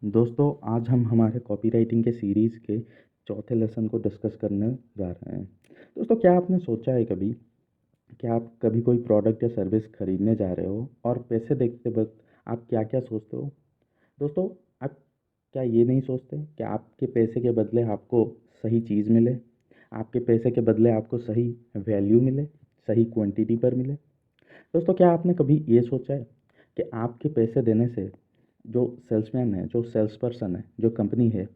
दोस्तों, आज हम हमारे कॉपीराइटिंग के सीरीज़ के चौथे लेसन को डिस्कस करने जा रहे हैं। दोस्तों, क्या आपने सोचा है कभी कि आप कभी कोई प्रोडक्ट या सर्विस खरीदने जा रहे हो और पैसे देखते वक्त आप क्या-क्या सोचते हो? दोस्तों, आप क्या ये नहीं सोचते कि आपके पैसे के बदले आपको सही चीज़ मिले, आपके पैसे के बदले आपको सही वैल्यू मिले, सही क्वांटिटी पर मिले? दोस्तों, क्या आपने कभी ये सोचा है कि आपके पैसे देने से जो सेल्समैन है, जो सेल्स पर्सन है, जो कंपनी है,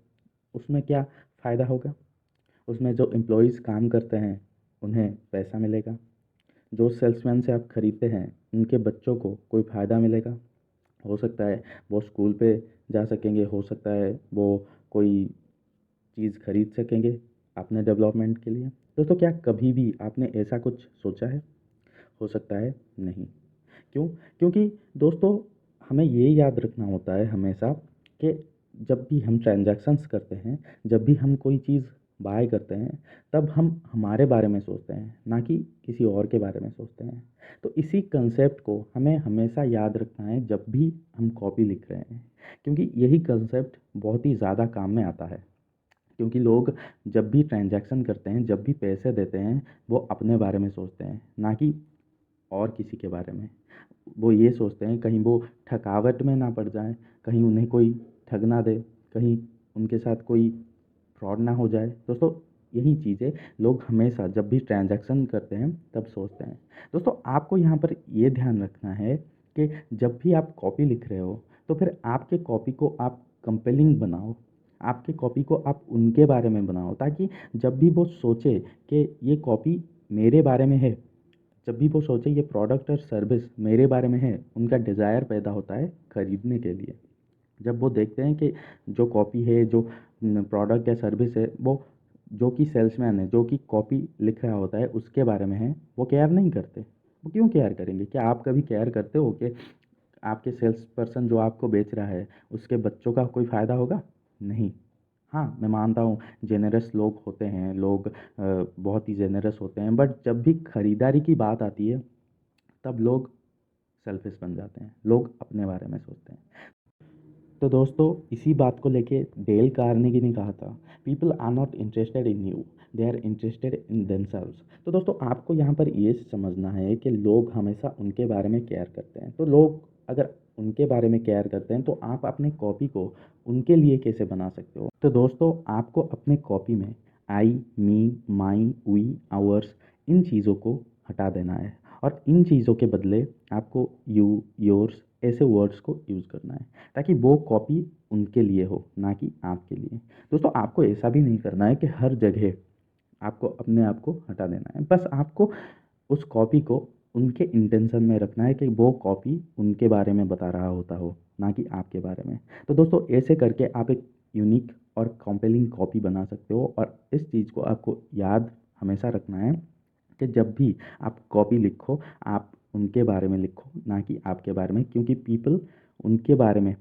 उसमें क्या फ़ायदा होगा? उसमें जो एम्प्लॉइज़ काम करते हैं, उन्हें पैसा मिलेगा। जो सेल्समैन से आप खरीदते हैं, उनके बच्चों को कोई फ़ायदा मिलेगा। हो सकता है वो स्कूल पे जा सकेंगे, हो सकता है वो कोई चीज़ खरीद सकेंगे अपने डेवलपमेंट के लिए। दोस्तों, क्या कभी भी आपने ऐसा कुछ सोचा है? हो सकता है नहीं। क्यों? क्योंकि दोस्तों, हमें ये याद रखना होता है हमेशा कि जब भी हम ट्रांज़ैक्शंस करते हैं, जब भी हम कोई चीज़ बाय करते हैं, तब हम हमारे बारे में सोचते हैं, ना कि किसी और के बारे में सोचते हैं। तो इसी कंसेप्ट को हमें हमेशा याद रखना है जब भी हम कॉपी लिख रहे हैं, क्योंकि यही कंसेप्ट बहुत ही ज़्यादा काम में आता है। क्योंकि लोग जब भी ट्रांज़ैक्शन करते हैं, जब भी पैसे देते हैं, वो अपने बारे में सोचते हैं, ना कि और किसी के बारे में। वो ये सोचते हैं कहीं वो थकावट में ना पड़ जाएँ, कहीं उन्हें कोई ठग ना दे, कहीं उनके साथ कोई फ्रॉड ना हो जाए। दोस्तों, यही चीज़ें लोग हमेशा जब भी ट्रांज़ैक्शन करते हैं तब सोचते हैं। दोस्तों, आपको यहाँ पर ये ध्यान रखना है कि जब भी आप कॉपी लिख रहे हो, तो फिर आपके कॉपी को आप कंपेलिंग बनाओ। आपके कॉपी को आप उनके बारे में बनाओ, ताकि जब भी वो सोचे कि ये कॉपी मेरे बारे में है, जब भी वो सोचे ये प्रोडक्ट और सर्विस मेरे बारे में है, उनका डिज़ायर पैदा होता है खरीदने के लिए। जब वो देखते हैं कि जो कॉपी है, जो प्रोडक्ट या सर्विस है, वो जो कि सेल्समैन है, जो कि कॉपी लिख रहा होता है, उसके बारे में है, वो केयर नहीं करते। वो क्यों केयर करेंगे? क्या आप कभी केयर करते हो कि आपके सेल्स पर्सन जो आपको बेच रहा है, उसके बच्चों का कोई फ़ायदा होगा? नहीं। हाँ, मैं मानता हूँ जेनरस लोग होते हैं, लोग बहुत ही जेनरस होते हैं, बट जब भी खरीदारी की बात आती है, तब लोग सेल्फिश बन जाते हैं, लोग अपने बारे में सोचते हैं। तो दोस्तों, इसी बात को लेके डेल कार्नेगी ने कहा था, people are not interested in you, they are interested in themselves. तो दोस्तों, आपको यहाँ पर ये समझना है कि लोग हमेशा उनके बारे में केयर करते हैं। तो लोग अगर उनके बारे में केयर करते हैं, तो आप अपने कॉपी को उनके लिए कैसे बना सकते हो? तो दोस्तों, आपको अपने कॉपी में आई, मी, माई, वी, आवर्स, इन चीज़ों को हटा देना है, और इन चीज़ों के बदले आपको यू, योर्स ऐसे वर्ड्स को यूज़ करना है, ताकि वो कॉपी उनके लिए हो, ना कि आपके लिए। दोस्तों, आपको ऐसा भी नहीं करना है कि हर जगह आपको अपने आप को हटा देना है। बस आपको उस कॉपी को उनके इंटेंशन में रखना है कि वो कॉपी उनके बारे में बता रहा होता हो, ना कि आपके बारे में। तो दोस्तों, ऐसे करके आप एक यूनिक और कॉम्पेलिंग कॉपी बना सकते हो, और इस चीज़ को आपको याद हमेशा रखना है कि जब भी आप कॉपी लिखो, आप उनके बारे में लिखो, ना कि आपके बारे में, क्योंकि पीपल उनके बारे में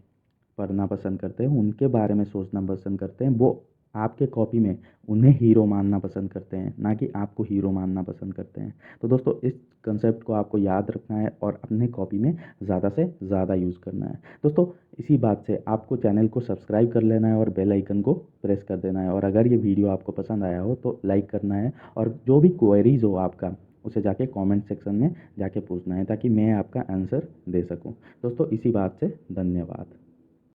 पढ़ना पसंद करते हैं, उनके बारे में सोचना पसंद करते हैं। वो आपके कॉपी में उन्हें हीरो मानना पसंद करते हैं, ना कि आपको हीरो मानना पसंद करते हैं। तो दोस्तों, इस कंसेप्ट को आपको याद रखना है और अपने कॉपी में ज़्यादा से ज़्यादा यूज़ करना है। दोस्तों, इसी बात से आपको चैनल को सब्सक्राइब कर लेना है और बेल आइकन को प्रेस कर देना है, और अगर ये वीडियो आपको पसंद आया हो तो लाइक करना है, और जो भी क्वेरीज़ हो आपका, उसे जाके कमेंट सेक्शन में जाके पूछना है, ताकि मैं आपका आंसर दे सकूं। दोस्तों, इसी बात से धन्यवाद।